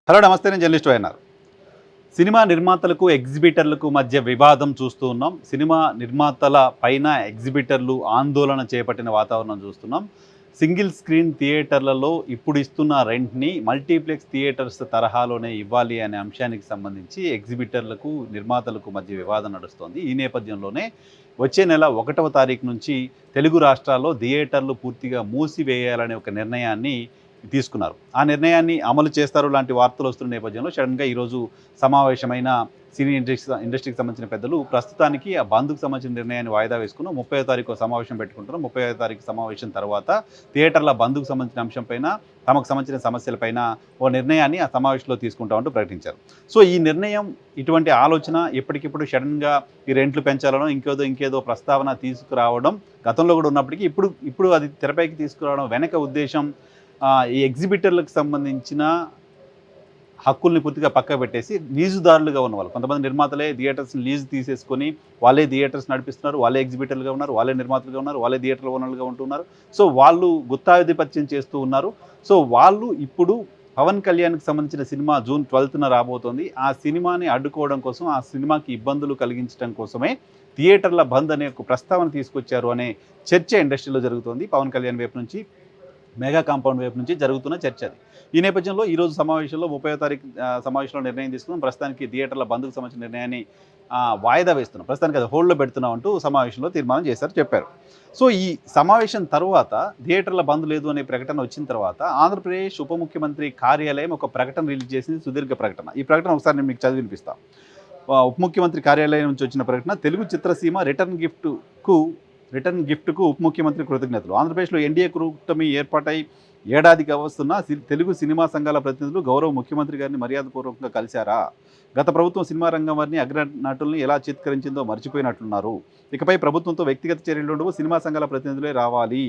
Hello నమస్తే, నేను journalist YNR. Cinema నిర్మాతలకు ఎగ్జిబిటర్లకు మధ్య వివాదం చూస్తూ ఉన్నాం. సినిమా నిర్మాతల పైన ఎగ్జిబిటర్లు ఆందోళన చేపట్టిన వాతావరణం చూస్తున్నాం. సింగిల్ స్క్రీన్ థియేటర్లలో ఇప్పుడు ఇస్తున్న రెంట్ని మల్టీప్లెక్స్ థియేటర్స్ తరహాలోనే ఇవ్వాలి అనే అంశానికి సంబంధించి ఎగ్జిబిటర్లకు నిర్మాతలకు మధ్య వివాదం నడుస్తోంది. ఈ నేపథ్యంలోనే వచ్చే నెల 1వ తారీఖు నుంచి తెలుగు రాష్ట్రాల్లో థియేటర్లు పూర్తిగా మూసివేయాలనే ఒక నిర్ణయాన్ని తీసుకున్నారు. ఆ నిర్ణయాన్ని అమలు చేస్తారు లాంటి వార్తలు వస్తున్న నేపథ్యంలో సడన్గా ఈరోజు సమావేశమైన సినీ ఇండస్ట్రీకి సంబంధించిన పెద్దలు ప్రస్తుతానికి ఆ బంద్కు సంబంధించిన నిర్ణయాన్ని వాయిదా వేసుకుని 30వ తారీఖు సమావేశం పెట్టుకుంటున్నారు. 30వ తారీఖు సమావేశం తర్వాత థియేటర్ల బంద్కు సంబంధించిన అంశంపైన, తమకు సంబంధించిన సమస్యలపైన ఓ నిర్ణయాన్ని ఆ సమావేశంలో తీసుకుంటామంటూ ప్రకటించారు. సో ఈ నిర్ణయం, ఇటువంటి ఆలోచన ఎప్పటికిప్పుడు సడన్గా ఈ రెంట్లు పెంచాలనో ఇంకేదో ప్రస్తావన తీసుకురావడం గతంలో కూడా ఉన్నప్పటికీ ఇప్పుడు అది తెరపైకి తీసుకురావడం వెనక ఉద్దేశం ఈ ఎగ్జిబిటర్లకు సంబంధించిన హక్కుల్ని పూర్తిగా పక్కకు పెట్టేసి లీజుదారులుగా ఉన్నవాళ్ళు, కొంతమంది నిర్మాతలే థియేటర్స్ని లీజు తీసేసుకొని వాళ్ళే థియేటర్స్ నడిపిస్తున్నారు, వాళ్ళే ఎగ్జిబిటర్లుగా ఉన్నారు, వాళ్ళే నిర్మాతలుగా ఉన్నారు, వాళ్ళే థియేటర్ల ఓనర్లుగా ఉంటున్నారు. సో వాళ్ళు గుత్తాధిపత్యం చేస్తూ ఉన్నారు. సో వాళ్ళు ఇప్పుడు పవన్ కళ్యాణ్కి సంబంధించిన సినిమా జూన్ 12న రాబోతోంది. ఆ సినిమాని అడ్డుకోవడం కోసం, ఆ సినిమాకి ఇబ్బందులు కలిగించడం కోసమే థియేటర్ల బంద్ అనే ఒక ప్రస్తావన తీసుకొచ్చారు అనే చర్చ ఇండస్ట్రీలో జరుగుతోంది. పవన్ కళ్యాణ్ వైపు నుంచి, మెగా కాంపౌండ్ వైపు నుంచి జరుగుతున్న చర్చ అది. ఈ నేపథ్యంలో ఈరోజు సమావేశంలో 30వ తారీఖు సమావేశంలో నిర్ణయం తీసుకున్నాం. ప్రస్తుతానికి థియేటర్ల బంద్కు సంబంధించిన నిర్ణయాన్ని వాయిదా వేస్తున్నాం, ప్రస్తుతానికి అది హోల్డ్లో పెడుతున్నాం అంటూ సమావేశంలో తీర్మానం చేశారు, చెప్పారు. సో ఈ సమావేశం తర్వాత థియేటర్ల బంద్ లేదు అనే ప్రకటన వచ్చిన తర్వాత ఆంధ్రప్రదేశ్ ఉప ముఖ్యమంత్రి కార్యాలయం ఒక ప్రకటన రిలీజ్ చేసింది, సుదీర్ఘ ప్రకటన. ఈ ప్రకటన ఒకసారి నేను మీకు చదివి వినిపిస్తాను. ఉప ముఖ్యమంత్రి కార్యాలయం నుంచి వచ్చిన ప్రకటన: తెలుగు చిత్రసీమ రిటర్న్ గిఫ్ట్కు ఉప ముఖ్యమంత్రి కృతజ్ఞతలు. ఆంధ్రప్రదేశ్లో ఎన్డీఏ కూటమి ఏర్పాటై ఏడాదికి వస్తున్న తెలుగు సినిమా సంఘాల ప్రతినిధులు గౌరవ ముఖ్యమంత్రి గారిని మర్యాదపూర్వకంగా కలిశారా? గత ప్రభుత్వం సినిమా రంగం వారిని అగ్రనటుల్ని ఎలా చిత్కరించిందో మర్చిపోయినట్లున్నారు. ఇకపై ప్రభుత్వంతో వ్యక్తిగత చర్యలు ఉండవు, సినిమా సంఘాల ప్రతినిధులే రావాలి.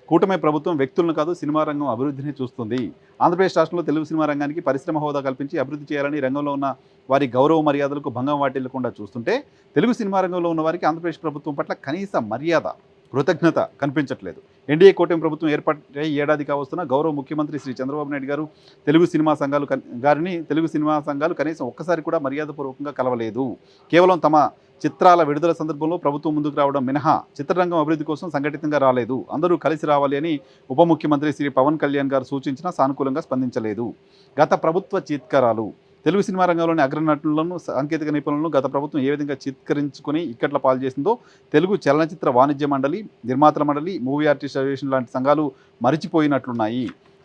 కూటమి ప్రభుత్వం వ్యక్తులను కాదు, సినిమా రంగం అభివృద్ధిని చూస్తుంది. ఆంధ్రప్రదేశ్ రాష్ట్రంలో తెలుగు సినిమా రంగానికి పరిశ్రమ హోదా కల్పించి అభివృద్ధి చేయాలని రంగంలో ఉన్న వారి గౌరవ మర్యాదలకు భంగం వాటిల్లకుండా చూస్తుంటే, తెలుగు సినిమా రంగంలో ఉన్న వారికి ఆంధ్రప్రదేశ్ ప్రభుత్వం పట్ల కనీస మర్యాద, కృతజ్ఞత కనిపించట్లేదు. ఎన్డీఏ కూటమి ప్రభుత్వం ఏర్పాటై ఏడాది కావస్తున్న గౌరవ ముఖ్యమంత్రి శ్రీ చంద్రబాబు నాయుడు గారు తెలుగు సినిమా సంఘాలు కనీసం ఒక్కసారి కూడా మర్యాదపూర్వకంగా కలవలేదు. కేవలం తమ చిత్రాల విడుదల సందర్భంలో ప్రభుత్వం ముందుకు రావడం మినహా చిత్రరంగం అభివృద్ధి కోసం సంఘటితంగా రాలేదు. అందరూ కలిసి రావాలి అని ఉప ముఖ్యమంత్రి శ్రీ పవన్ కళ్యాణ్ గారు సూచించినా సానుకూలంగా స్పందించలేదు. గత ప్రభుత్వ చీత్కారాలు: తెలుగు సినిమా రంగంలోని అగ్రనటులను, సాంకేతిక నిపుణులను గత ప్రభుత్వం ఏ విధంగా చిత్కరించుకుని ఇక్కట్ల పాలు చేసిందో తెలుగు చలనచిత్ర వాణిజ్య మండలి, నిర్మాతల మండలి, మూవీ ఆర్టిస్ట్ అసోసియేషన్ లాంటి సంఘాలు మరిచిపోయినట్లున్నాయి.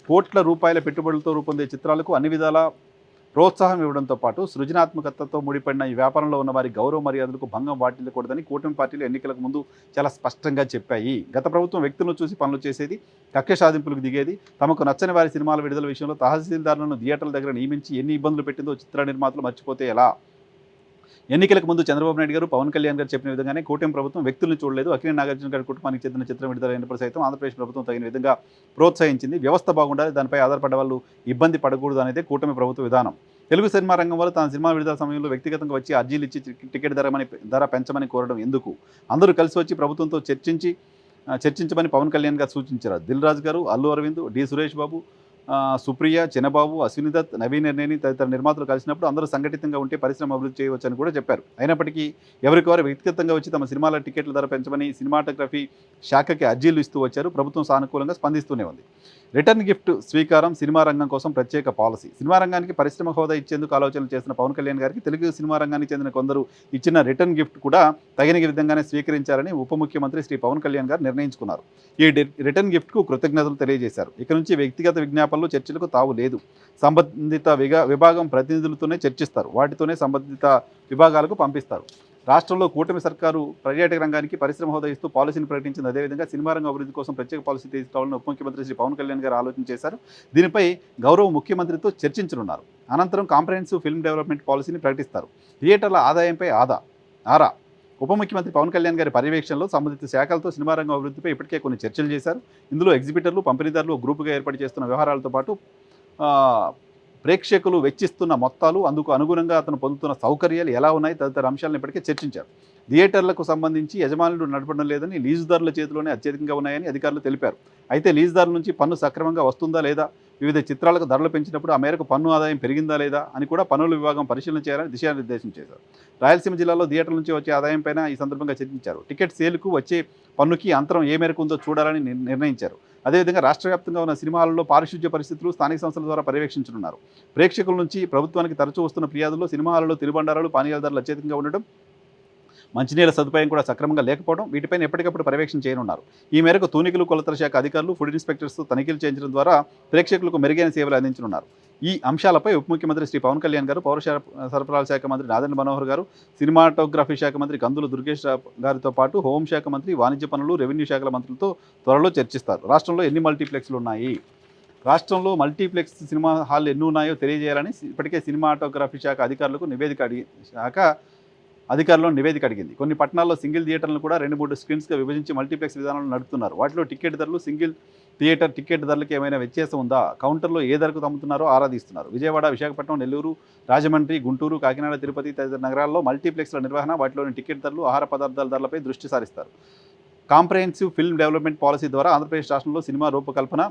కోట్ల రూపాయల పెట్టుబడులతో రూపొందే చిత్రాలకు అన్ని విధాల ప్రోత్సాహం ఇవ్వడంతో పాటు సృజనాత్మకతతో ముడిపడిన ఈ వ్యాపారంలో ఉన్న వారి గౌరవ మర్యాదలకు భంగం వాటిల్లకూడదని కూటమి పార్టీలు ఎన్నికలకు ముందు చాలా స్పష్టంగా చెప్పాయి. గత ప్రభుత్వం వ్యక్తులను చూసి పనులు చేసేది, కక్ష సాధింపులకు దిగేది. తమకు నచ్చని వారి సినిమాల విడుదల విషయంలో తహసీల్దారులను థియేటర్ల దగ్గర నియమించి ఎన్ని ఇబ్బందులు పెట్టిందో చిత్ర నిర్మాతలు మర్చిపోతే ఎలా? ఎన్నికలకు ముందు చంద్రబాబు నాయుడు గారు, పవన్ కళ్యాణ్ గారు చెప్పిన విధంగానే కూటమి ప్రభుత్వం వ్యక్తులను చూడలేదు. అక్కినేని నాగార్జున గారి కుటుంబానికి చెందిన చిత్రం విడుదలైనప్పుడు సైతం ఆంధ్రప్రదేశ్ ప్రభుత్వం తగిన విధంగా ప్రోత్సహించింది. వ్యవస్థ బాగుండాలి, దానిపై ఆధారపడ్డ వాళ్ళు ఇబ్బంది పడకూడదు అనేది కూటమి ప్రభుత్వ విధానం. తెలుగు సినిమా రంగం వల్ల తన సినిమా విడుదల సమయంలో వ్యక్తిగతంగా వచ్చి అర్జీలు ఇచ్చి టికెట్ ధర పెంచమని కోరడం ఎందుకు? అందరూ కలిసి వచ్చి ప్రభుత్వంతో చర్చించమని పవన్ కళ్యాణ్ గారు సూచించారు. దిల్ రాజు గారు, అల్లు అరవింద్, డి సురేష్ బాబు, సుప్రియ, చిన్నబాబు, అశ్విని దత్, నవీన్ నిర్నేని తదితర నిర్మాతలు కలిసినప్పుడు అందరూ సంఘటితంగా ఉంటే పరిశ్రమ అభివృద్ధి చేయవచ్చని కూడా చెప్పారు. అయినప్పటికీ ఎవరికొవారు వ్యక్తిగతంగా వచ్చి తమ సినిమాల టికెట్ల ధర పెంచమని సినిమాటోగ్రఫీ శాఖకి అర్జీలు ఇస్తూ వచ్చారు. ప్రభుత్వం సానుకూలంగా స్పందిస్తూనే ఉంది. రిటర్న్ గిఫ్ట్ స్వీకారం సినిమా రంగం కోసం ప్రత్యేక పాలసీ. సినిమా రంగానికి పరిశ్రమ హోదా ఇచ్చేందుకు ఆలోచనలు చేసిన పవన్ కళ్యాణ్ గారికి తెలుగు సినిమా రంగానికి చెందిన కొందరు ఇచ్చిన రిటర్న్ గిఫ్ట్ కూడా తగిన విధంగానే స్వీకరించారని ఉప ముఖ్యమంత్రి శ్రీ పవన్ కళ్యాణ్ గారు నిర్ణయించుకున్నారు. ఈ రిటర్న్ గిఫ్ట్కు కృతజ్ఞతలు తెలియజేశారు. ఇక నుంచి వ్యక్తిగత విజ్ఞాపనలు, చర్చలకు తావు లేదు. సంబంధిత విభాగం ప్రతినిధులతోనే చర్చిస్తారు, వాటితోనే సంబంధిత విభాగాలకు పంపిస్తారు. రాష్ట్రంలో కూటమి సర్కారు పర్యాటక రంగానికి పరిశ్రమ హోదా ఇస్తూ పాలసీని ప్రకటించింది. అదేవిధంగా సినిమా రంగం అభివృద్ధి కోసం ప్రత్యేక పాలసీ తీసుకురావాలని ఉప ముఖ్యమంత్రి శ్రీ పవన్ కళ్యాణ్ గారు ఆలోచన చేశారు. దీనిపై గౌరవ ముఖ్యమంత్రితో చర్చించనున్నారు. అనంతరం కాంప్రహెన్సివ్ ఫిల్మ్ డెవలప్మెంట్ పాలసీని ప్రకటిస్తారు. థియేటర్ల ఆదాయంపై ఆరా ఉప ముఖ్యమంత్రి పవన్ కళ్యాణ్ గారి పర్యవేక్షణలో సంబంధిత శాఖలతో సినిమా రంగం అభివృద్ధిపై ఇప్పటికే కొన్ని చర్చలు చేశారు. ఇందులో ఎగ్జిబిటర్లు, పంపిణీదారులు గ్రూపుగా ఏర్పాటు చేస్తున్న వ్యవహారాలతో పాటు ప్రేక్షకులు వెచ్చిస్తున్న మొత్తాలు, అందుకు అనుగుణంగా అతను పొందుతున్న సౌకర్యాలు ఎలా ఉన్నాయి తదితర అంశాలను ఇప్పటికే చర్చించారు. థియేటర్లకు సంబంధించి యజమానులు నడపడం లేదని, లీజుదారుల చేతిలోనే అత్యధికంగా ఉన్నాయని అధికారులు తెలిపారు. అయితే లీజుదారుల నుంచి పన్ను సక్రమంగా వస్తుందా లేదా, వివిధ చిత్రాలకు ధరలు పెంచినప్పుడు ఆ మేరకు పన్ను ఆదాయం పెరిగిందా లేదా అని కూడా పన్నుల విభాగం పరిశీలన చేయాలని దిశానిర్దేశం చేశారు. రాయలసీమ జిల్లాలో థియేటర్ల నుంచి వచ్చే ఆదాయంపైన ఈ సందర్భంగా చర్చించారు. టికెట్ సేల్కు వచ్చే పన్నుకి అంతరం ఏ మేరకు ఉందో చూడాలని నిర్ణయించారు. అదేవిధంగా రాష్ట్ర వ్యాప్తంగా ఉన్న సినిమాలలో పారిశుధ్య పరిస్థితులు స్థానిక సంస్థల ద్వారా పర్యవేక్షించనున్నారు. ప్రేక్షకుల నుంచి ప్రభుత్వానికి తరచూ వస్తున్న ఫిర్యాదుల్లో సినిమా హాల్లో తినుబండారాలు, పానీయాల ధరలు అత్యధికంగా ఉండడం, మంచినీళ్ళ సదుపాయం కూడా సక్రమంగా లేకపోవడం, వీటిపైన ఎప్పటికప్పుడు పర్యవేక్షణ చేయనున్నారు. ఈ మేరకు తూనికలు కొలతల శాఖ అధికారులు, ఫుడ్ ఇన్స్పెక్టర్స్తో తనిఖీలు చేయించడం ద్వారా ప్రేక్షకులకు మెరుగైన సేవలు అందించనున్నారు. ఈ అంశాలపై ఉప ముఖ్యమంత్రి శ్రీ పవన్ కళ్యాణ్ గారు, పౌర సరఫరాల శాఖ మంత్రి నాదెండ్ల మనోహర్ గారు, సినిమాటోగ్రఫీ శాఖ మంత్రి కందుల దుర్గేష్ గారితో పాటు హోంశాఖ మంత్రి, వాణిజ్య పనులు, రెవెన్యూ శాఖల మంత్రులతో త్వరలో చర్చిస్తారు. రాష్ట్రంలో ఎన్ని మల్టీప్లెక్స్లు ఉన్నాయి, రాష్ట్రంలో మల్టీప్లెక్స్ సినిమా హాల్ ఎన్ని ఉన్నాయో తెలియజేయాలని ఇప్పటికే సినిమాటోగ్రఫీ శాఖ అధికారులను నివేదిక అడిగింది. కొన్ని పట్టణాల్లో సింగిల్ థియేటర్లను కూడా 2-3 స్క్రీన్స్గా విభజించి మల్టీప్లెక్స్ విధానాలను నడుపుతున్నారు. వాటిలో టికెట్ ధరలు, సింగిల్ థియేటర్ టికెట్ ధరలకు ఏమైనా వ్యత్యాసం ఉందా, కౌంటర్లో ఏ ధరకు అమ్ముతున్నారో ఆరాధిస్తున్నారు. విజయవాడ, విశాఖపట్నం, నెల్లూరు, రాజమండ్రి, గుంటూరు, కాకినాడ, తిరుపతి తదితర నగరాల్లో మల్టీప్లెక్స్ల నిర్వహణ, వాటిలోని టికెట్ ధరలు, ఆహార పదార్థాల ధరలపై దృష్టి సారిస్తారు. కాంప్రహెన్సివ్ ఫిల్మ్ డెవలప్మెంట్ పాలసీ ద్వారా ఆంధ్రప్రదేశ్ రాష్ట్రంలో సినిమా రూపకల్పన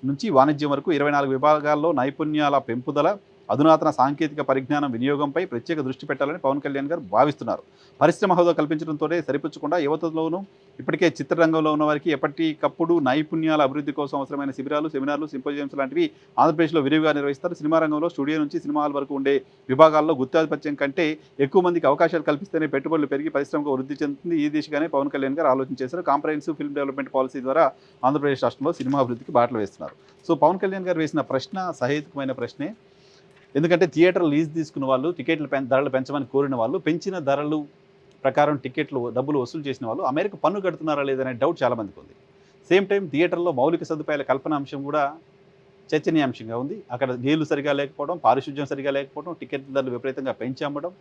నుంచి వాణిజ్యం వరకు 24 విభాగాల్లో నైపుణ్యాల పెంపుదల, అధునాతన సాంకేతిక పరిజ్ఞానం వినియోగంపై ప్రత్యేక దృష్టి పెట్టాలని పవన్ కళ్యాణ్ గారు భావిస్తున్నారు. పరిశ్రమ హోదా కల్పించడంతోనే సరిపుచ్చకుండా యువతలోనూ ఇప్పటికే చిత్రరంగంలో ఉన్న వారికి ఎప్పటికప్పుడు నైపుణ్యాల అభివృద్ధి కోసం అవసరమైన శిబిరాలు, సెమినార్లు, సింపోజియంస్ లాంటివి ఆంధ్రప్రదేశ్లో విరివిగా నిర్వహిస్తారు. సినిమా రంగంలో స్టూడియో నుంచి సినిమా హాల్ వరకు ఉండే విభాగాల్లో గుత్తాధిపత్యం కంటే ఎక్కువ మందికి అవకాశాలు కల్పిస్తేనే పెట్టుబడులు పెరిగి పరిశ్రమకు వృద్ధి చెందుతుంది. ఈ దిశగానే పవన్ కళ్యాణ్ గారు ఆలోచన చేశారు. కాంప్రహెన్సివ్ ఫిల్మ్ డెవలప్మెంట్ పాలసీ ద్వారా ఆంధ్రప్రదేశ్ రాష్ట్రంలో సినిమా అభివృద్ధికి బాటలు వేస్తున్నారు. సో పవన్ కళ్యాణ్ గారు వేసిన ప్రశ్న సహేతుకమైన ప్రశ్నే. ఎందుకంటే థియేటర్ లీజ్ తీసుకున్న వాళ్ళు, టికెట్లు ధరలు పెంచమని కోరిన వాళ్ళు, పెంచిన ధరలు ప్రకారం టికెట్లు డబ్బులు వసూలు చేసిన వాళ్ళు అమెరికా పన్ను కడుతున్నారా లేదనే డౌట్ చాలామందికి ఉంది. సేమ్ టైం థియేటర్లో మౌలిక సదుపాయాల కల్పన అంశం కూడా చర్చనీయాంశంగా ఉంది. అక్కడ నీళ్లు సరిగా లేకపోవడం, పారిశుధ్యం సరిగా లేకపోవడం, టికెట్ ధరలు విపరీతంగా పెంచి అమ్మడం,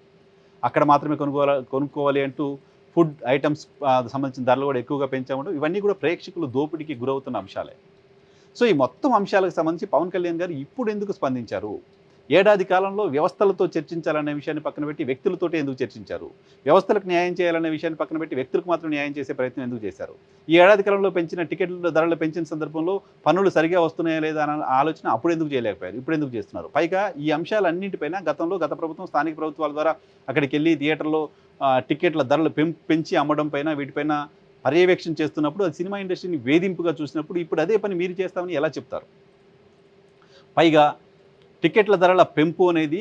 అక్కడ మాత్రమే కొనుక్కోవాలి అంటూ ఫుడ్ ఐటమ్స్ సంబంధించిన ధరలు కూడా ఎక్కువగా పెంచి అమ్మడం, ఇవన్నీ కూడా ప్రేక్షకులు దోపిడీకి గురవుతున్న అంశాలే. సో ఈ మొత్తం అంశాలకు సంబంధించి పవన్ కళ్యాణ్ గారు ఇప్పుడు ఎందుకు స్పందించారు? ఏడాది కాలంలో వ్యవస్థలతో చర్చించాలనే విషయాన్ని పక్కన పెట్టి వ్యక్తులతోటే ఎందుకు చర్చించారు? వ్యవస్థలకు న్యాయం చేయాలనే విషయాన్ని పక్కన పెట్టి వ్యక్తులకు మాత్రం న్యాయం చేసే ప్రయత్నం ఎందుకు చేశారు? ఈ ఏడాది కాలంలో పెంచిన టికెట్ల ధరలు పెంచిన సందర్భంలో పన్నులు సరిగా వస్తున్నాయా లేదా అన్న ఆలోచన అప్పుడు ఎందుకు చేయలేకపోయారు, ఇప్పుడు ఎందుకు చేస్తున్నారు? పైగా ఈ అంశాలన్నింటిపైన గత ప్రభుత్వం, స్థానిక ప్రభుత్వాల ద్వారా అక్కడికి వెళ్ళి థియేటర్లో టికెట్ల ధరలు పెంచి అమ్మడం పైన, వీటిపైన పర్యవేక్షణ చేస్తున్నప్పుడు అది సినిమా ఇండస్ట్రీని వేధింపుగా చూసినప్పుడు ఇప్పుడు అదే పని మీరు చేస్తామని ఎలా చెప్తారు? పైగా టికెట్ల ధరల పెంపు అనేది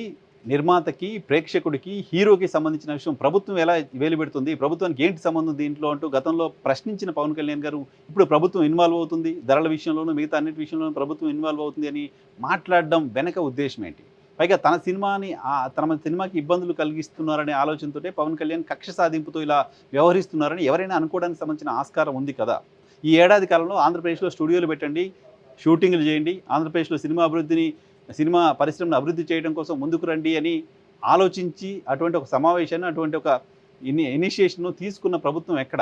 నిర్మాతకి, ప్రేక్షకుడికి, హీరోకి సంబంధించిన విషయం. ప్రభుత్వం ఎలా వేలుపెడుతుంది, ప్రభుత్వానికి ఏంటి సంబంధం దీంట్లో అంటూ గతంలో ప్రశ్నించిన పవన్ కళ్యాణ్ గారు ఇప్పుడు ప్రభుత్వం ఇన్వాల్వ్ అవుతుంది, ధరల విషయంలోనూ మిగతా అన్నిటి విషయంలోనూ ప్రభుత్వం ఇన్వాల్వ్ అవుతుంది అని మాట్లాడడం వెనక ఉద్దేశం ఏంటి? పైగా తన సినిమాకి ఇబ్బందులు కలిగిస్తున్నారనే ఆలోచనతోటే పవన్ కళ్యాణ్ కక్ష సాధింపుతో ఇలా వ్యవహరిస్తున్నారని ఎవరైనా అనుకోవడానికి సంబంధించిన ఆస్కారం ఉంది కదా. ఈ ఏడాది కాలంలో ఆంధ్రప్రదేశ్లో స్టూడియోలు పెట్టండి, షూటింగ్లు చేయండి, ఆంధ్రప్రదేశ్లో సినిమా పరిశ్రమను అభివృద్ధి చేయడం కోసం ముందుకు రండి అని ఆలోచించి అటువంటి ఒక సమావేశాన్ని, అటువంటి ఒక ఇనిషియేషన్ను తీసుకున్న ప్రభుత్వం ఎక్కడ?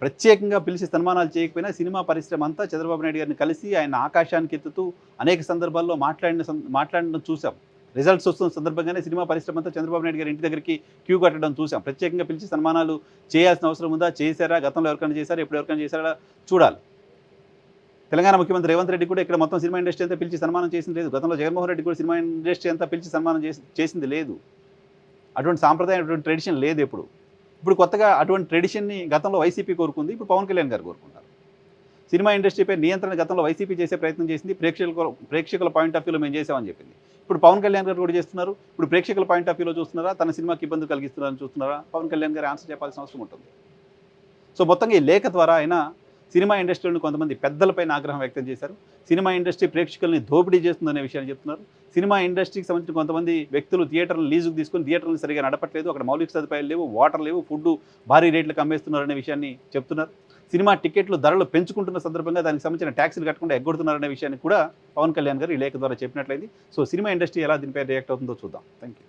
ప్రత్యేకంగా పిలిచి సన్మానాలు చేయకపోయినా సినిమా పరిశ్రమ అంతా చంద్రబాబు నాయుడు గారిని కలిసి ఆయన ఆకాశానికి ఎత్తుతూ అనేక సందర్భాల్లో మాట్లాడడం చూసాం. రిజల్ట్స్ వస్తున్న సందర్భంగానే సినిమా పరిశ్రమ అంతా చంద్రబాబు నాయుడు గారి ఇంటి దగ్గరికి క్యూ కట్టడం చూసాం. ప్రత్యేకంగా పిలిచి సన్మానాలు చేయాల్సిన అవసరం ఉందా? చేశారా? గతంలో ఎవరికైనా చేశారా? ఎప్పుడు ఎవరికైనా చేశారా? చూడాలి. తెలంగాణ ముఖ్యమంత్రి రేవంత్ రెడ్డి కూడా ఇక్కడ మొత్తం సినిమా ఇండస్ట్రీ అంతా పిలిచి సన్మానం చేసింది లేదు. గతంలో జగన్మోహన్ రెడ్డి కూడా సినిమా ఇండస్ట్రీ అంతా పిలిచి సన్మానం చేసింది లేదు. అటువంటి సాంప్రదాయం, అటువంటి ట్రెడిషన్ లేదు ఎప్పుడు. ఇప్పుడు కొత్తగా అటువంటి ట్రెడిషన్ని గతంలో వైసీపీ కోరుకుంది, ఇప్పుడు పవన్ కళ్యాణ్ గారు కోరుకుంటారు. సినిమా ఇండస్ట్రీపై నియంత్రణ గతంలో వైసీపీ చేసే ప్రయత్నం చేసింది. ప్రేక్షకుల పాయింట్ ఆఫ్ వ్యూలో మేము చేసామని చెప్పింది. ఇప్పుడు పవన్ కళ్యాణ్ గారు కూడా చేస్తున్నారు. ఇప్పుడు ప్రేక్షకుల పాయింట్ ఆఫ్ వ్యూలో చూస్తున్నారా, తన సినిమాకి ఇబ్బంది కలిగిస్తున్నారని చూస్తున్నారా? పవన్ కళ్యాణ్ గారు ఆన్సర్ చెప్పాల్సిన అవసరం ఉంటుంది. సో మొత్తంగా ఈ లేఖ ద్వారా ఆయన సినిమా ఇండస్ట్రీలోని కొంతమంది పెద్దలపైన ఆగ్రహం వ్యక్తం చేశారు. సినిమా ఇండస్ట్రీ ప్రేక్షకుల్ని దోపిడీ చేస్తుందనే విషయాన్ని చెప్తున్నారు. సినిమా ఇండస్ట్రీకి సంబంధించిన కొంతమంది వ్యక్తులు థియేటర్లు లీజుకు తీసుకొని థియేటర్లు సరిగా నడపట్లేదు, అక్కడ మౌలిక సదుపాయాలు లేవు, వాటర్ లేవు, ఫుడ్ భారీ రేట్లకు అమ్మేస్తున్నారనే విషయాన్ని చెప్తున్నారు. సినిమా టికెట్లు ధరలు పెంచుకుంటున్న సందర్భంగా దానికి సంబంధించిన ట్యాక్సులు కట్టకుండా ఎగ్గొడుతున్నారనే విషయాన్ని కూడా పవన్ కళ్యాణ్ గారు ఈ లేఖ ద్వారా చెప్పినట్లయింది. సో సినిమా ఇండస్ట్రీ ఎలా దీనిపై రియాక్ట్ అవుతుందో చూద్దాం. Thank you.